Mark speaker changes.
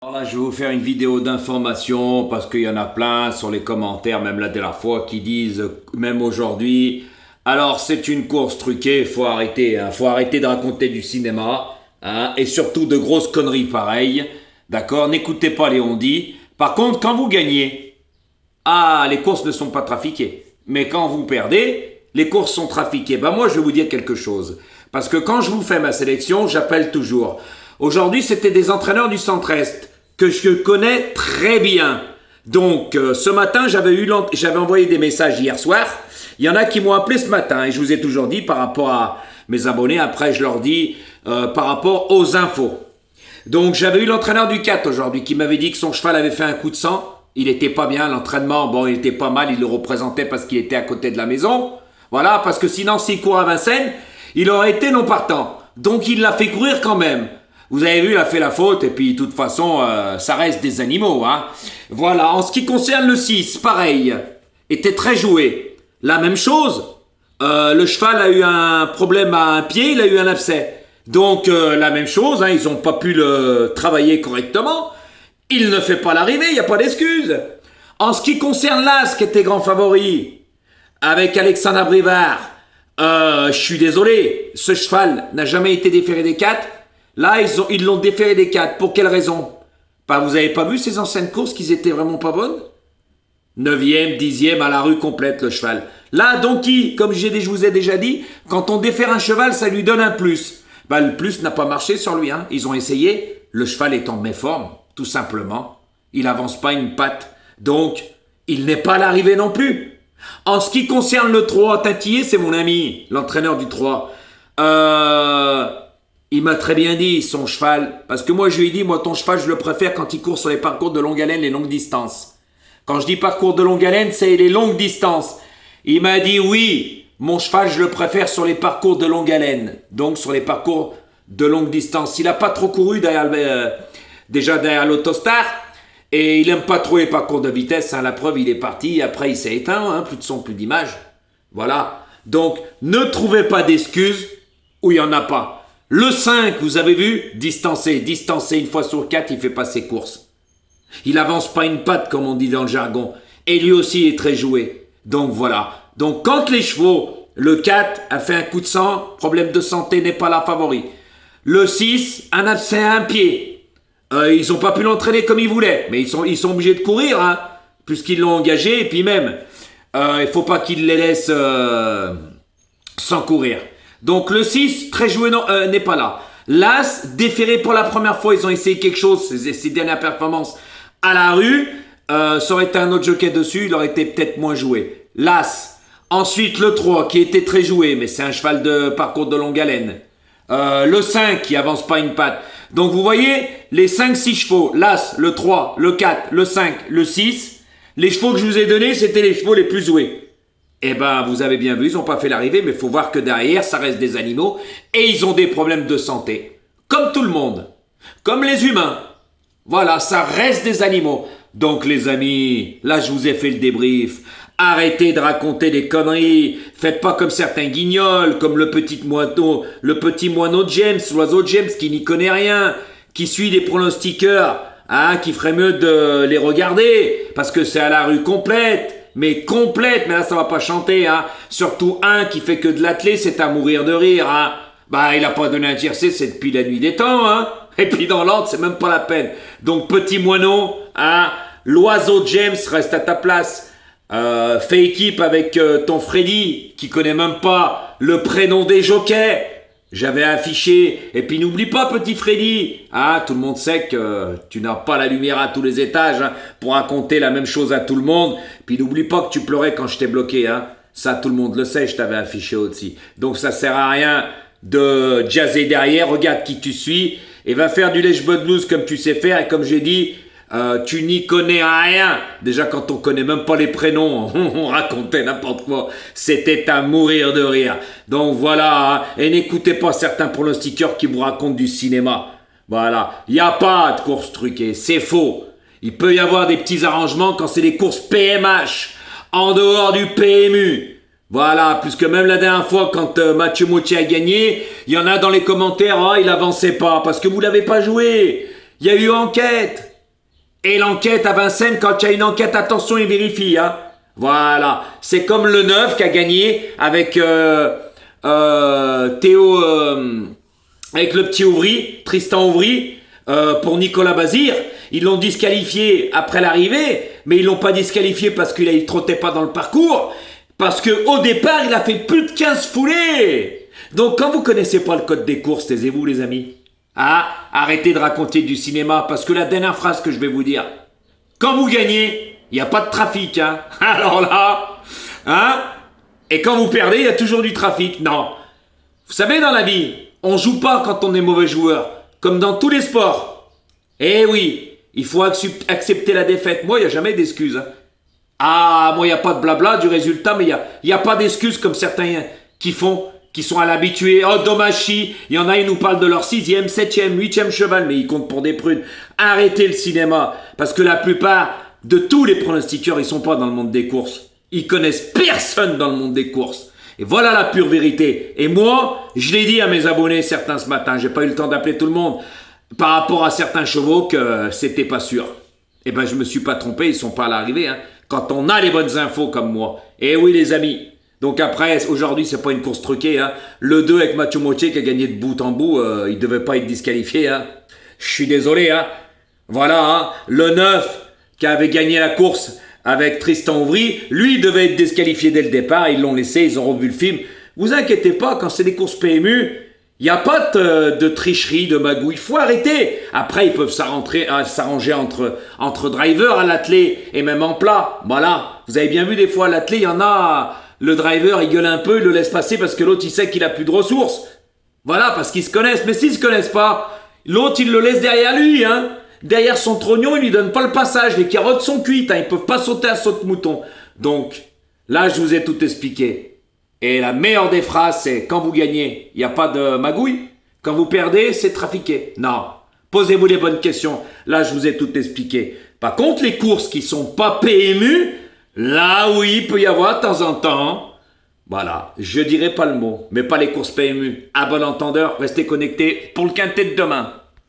Speaker 1: Alors là, je vais vous faire une vidéo d'information parce qu'il y en a plein sur les commentaires, même la dernière fois, qui disent, même aujourd'hui, alors c'est une course truquée, faut arrêter de raconter du cinéma, hein, et surtout de grosses conneries pareilles, d'accord? N'écoutez pas les on-dit. Par contre, quand vous gagnez, les courses ne sont pas trafiquées. Mais quand vous perdez, les courses sont trafiquées. Ben moi, je vais vous dire quelque chose. Parce que quand je vous fais ma sélection, j'appelle toujours. Aujourd'hui, c'était des entraîneurs du Centre-Est que je connais très bien. Donc, ce matin, j'avais envoyé des messages hier soir. Il y en a qui m'ont appelé ce matin et je vous ai toujours dit par rapport à mes abonnés. Après, je leur dis par rapport aux infos. Donc, j'avais eu l'entraîneur du 4 aujourd'hui qui m'avait dit que son cheval avait fait un coup de sang. Il était pas bien, l'entraînement, bon, il était pas mal, il le représentait parce qu'il était à côté de la maison. Voilà, parce que sinon, s'il court à Vincennes, il aurait été non partant. Donc, il l'a fait courir quand même. Vous avez vu, il a fait la faute, et puis de toute façon, ça reste des animaux, hein. Voilà, en ce qui concerne le 6, pareil, était très joué. La même chose, le cheval a eu un problème à un pied, il a eu un abcès. Donc, la même chose, hein, ils n'ont pas pu le travailler correctement. Il ne fait pas l'arrivée, il n'y a pas d'excuse. En ce qui concerne l'As, qui était grand favori, avec Alexandre Brivard, je suis désolé, ce cheval n'a jamais été déféré des 4. Là, ils l'ont déféré des 4. Pour quelle raison? Vous n'avez pas vu ces anciennes courses qu'ils étaient vraiment pas bonnes? 9e, 10e à la rue complète le cheval. Là, donc, comme je vous ai déjà dit, quand on défère un cheval, ça lui donne un plus. Le plus n'a pas marché sur lui, hein. Ils ont essayé, le cheval est en méforme, tout simplement. Il n'avance pas une patte. Donc, il n'est pas à l'arrivée non plus. En ce qui concerne le 3, Tatillé, c'est mon ami, l'entraîneur du 3. Il m'a très bien dit, son cheval, parce que moi je lui ai dit, moi ton cheval je le préfère quand il court sur les parcours de longue haleine, les longues distances. Quand je dis parcours de longue haleine, c'est les longues distances. Il m'a dit oui, mon cheval je le préfère sur les parcours de longue haleine, donc sur les parcours de longue distance. Il n'a pas trop couru déjà derrière l'Autostar, et il n'aime pas trop les parcours de vitesse, hein. La preuve il est parti, après il s'est éteint, hein. Plus de son, plus d'image. Voilà, donc ne trouvez pas d'excuses où il n'y en a pas. Le 5, vous avez vu, distancé une fois sur 4, il fait pas ses courses. Il avance pas une patte, comme on dit dans le jargon. Et lui aussi est très joué. Donc voilà. Donc quand les chevaux, le 4 a fait un coup de sang, problème de santé, n'est pas la favori. Le 6, un abcès à un pied. Ils n'ont pas pu l'entraîner comme ils voulaient. Mais ils sont obligés de courir, hein, puisqu'ils l'ont engagé. Et puis même, il faut pas qu'ils les laissent sans courir. Donc le 6, très joué, n'est pas là. L'As, déféré pour la première fois, ils ont essayé quelque chose, ces dernières performances à la rue. Ça aurait été un autre jockey dessus, il aurait été peut-être moins joué. L'As. Ensuite le 3, qui était très joué, mais c'est un cheval de parcours de longue haleine. Le 5, qui avance pas une patte. Donc vous voyez, les 5-6 chevaux, l'As, le 3, le 4, le 5, le 6, les chevaux que je vous ai donnés, c'était les chevaux les plus joués. Eh ben, vous avez bien vu, ils n'ont pas fait l'arrivée, mais il faut voir que derrière, ça reste des animaux et ils ont des problèmes de santé. Comme tout le monde. Comme les humains. Voilà, ça reste des animaux. Donc, les amis, là, je vous ai fait le débrief. Arrêtez de raconter des conneries. Faites pas comme certains guignols, comme le petit moineau James, l'oiseau James, qui n'y connaît rien, qui suit des pronostiqueurs, hein, qui ferait mieux de les regarder, parce que c'est à la rue complète. Mais là ça va pas chanter, hein. Surtout un qui fait que de l'attelé, c'est à mourir de rire, hein. Il a pas donné un tiercé, c'est depuis la nuit des temps, hein. Et puis dans l'ordre, c'est même pas la peine. Donc petit moineau, hein, l'oiseau James reste à ta place. Fais équipe avec ton Freddy, qui connaît même pas le prénom des jockeys. J'avais affiché, et puis n'oublie pas petit Freddy, hein, tout le monde sait que tu n'as pas la lumière à tous les étages, hein, pour raconter la même chose à tout le monde, puis n'oublie pas que tu pleurais quand je t'ai bloqué, hein, ça tout le monde le sait, je t'avais affiché au-dessus, donc ça sert à rien de jazzer derrière, regarde qui tu suis, et va faire du lèche-botte blues comme tu sais faire, et comme j'ai dit, tu n'y connais rien. Déjà quand on connaît même pas les prénoms, on racontait n'importe quoi. C'était à mourir de rire. Donc voilà, hein. Et n'écoutez pas certains pronostiqueurs qui vous racontent du cinéma. Voilà, il n'y a pas de course truquée, c'est faux. Il peut y avoir des petits arrangements quand c'est des courses PMH, en dehors du PMU. Voilà, puisque même la dernière fois, quand Mathieu Moutier a gagné, il y en a dans les commentaires, il avançait pas, parce que vous l'avez pas joué. Il y a eu enquête. Et l'enquête à Vincennes, quand il y a une enquête, attention, il vérifie. Hein. Voilà. C'est comme le 9 qui a gagné avec Théo, avec le petit Ouvry, Tristan Ouvry, pour Nicolas Bazir. Ils l'ont disqualifié après l'arrivée, mais ils l'ont pas disqualifié parce qu'il ne trottait pas dans le parcours. Parce qu'au départ, il a fait plus de 15 foulées. Donc quand vous connaissez pas le code des courses, taisez-vous les amis. Ah, arrêtez de raconter du cinéma, parce que la dernière phrase que je vais vous dire, quand vous gagnez, il n'y a pas de trafic, hein. Alors là, hein. Et quand vous perdez, il y a toujours du trafic. Non. Vous savez, dans la vie, on joue pas quand on est mauvais joueur, comme dans tous les sports. Eh oui, il faut accepter la défaite. Moi, il n'y a jamais d'excuses. Hein. Ah, moi, il n'y a pas de blabla du résultat, mais il n'y a pas d'excuses comme certains qui sont à l'habitué. Oh, dommage si. Il y en a, ils nous parlent de leur 6e, 7e, 8e cheval, mais ils comptent pour des prunes. Arrêtez le cinéma, parce que la plupart de tous les pronostiqueurs, ils sont pas dans le monde des courses. Ils connaissent personne dans le monde des courses. Et voilà la pure vérité. Et moi, je l'ai dit à mes abonnés, certains ce matin, j'ai pas eu le temps d'appeler tout le monde, par rapport à certains chevaux que c'était pas sûr. Eh ben, je me suis pas trompé, ils sont pas à l'arrivée, hein. Quand on a les bonnes infos comme moi. Eh oui, les amis. Donc après, aujourd'hui, c'est pas une course truquée, hein. Le 2 avec Mathieu Motier qui a gagné de bout en bout, il devait pas être disqualifié, hein. Je suis désolé, hein. Voilà, hein. Le 9 qui avait gagné la course avec Tristan Ouvry, lui devait être disqualifié dès le départ, ils l'ont laissé, ils ont revu le film. Vous inquiétez pas, quand c'est des courses PMU, il n'y a pas de tricherie, de magouille, il faut arrêter. Après, ils peuvent s'arranger entre drivers à l'attelé et même en plat. Voilà, vous avez bien vu des fois à l'attelé, il y en a, le driver il gueule un peu, il le laisse passer parce que l'autre il sait qu'il a plus de ressources. Voilà, parce qu'ils se connaissent, mais s'ils se connaissent pas, l'autre il le laisse derrière lui, hein. Derrière son trognon, il lui donne pas le passage, les carottes sont cuites, hein, ils peuvent pas sauter à saute-mouton. Donc, là je vous ai tout expliqué. Et la meilleure des phrases, c'est quand vous gagnez, il n'y a pas de magouille. Quand vous perdez, c'est trafiqué. Non. Posez-vous les bonnes questions. Là, je vous ai tout expliqué. Par contre, les courses qui sont pas PMU, là, oui, il peut y avoir de temps en temps. Voilà. Je dirais pas le mot, mais pas les courses PMU. À bon entendeur, restez connectés pour le quintet de demain.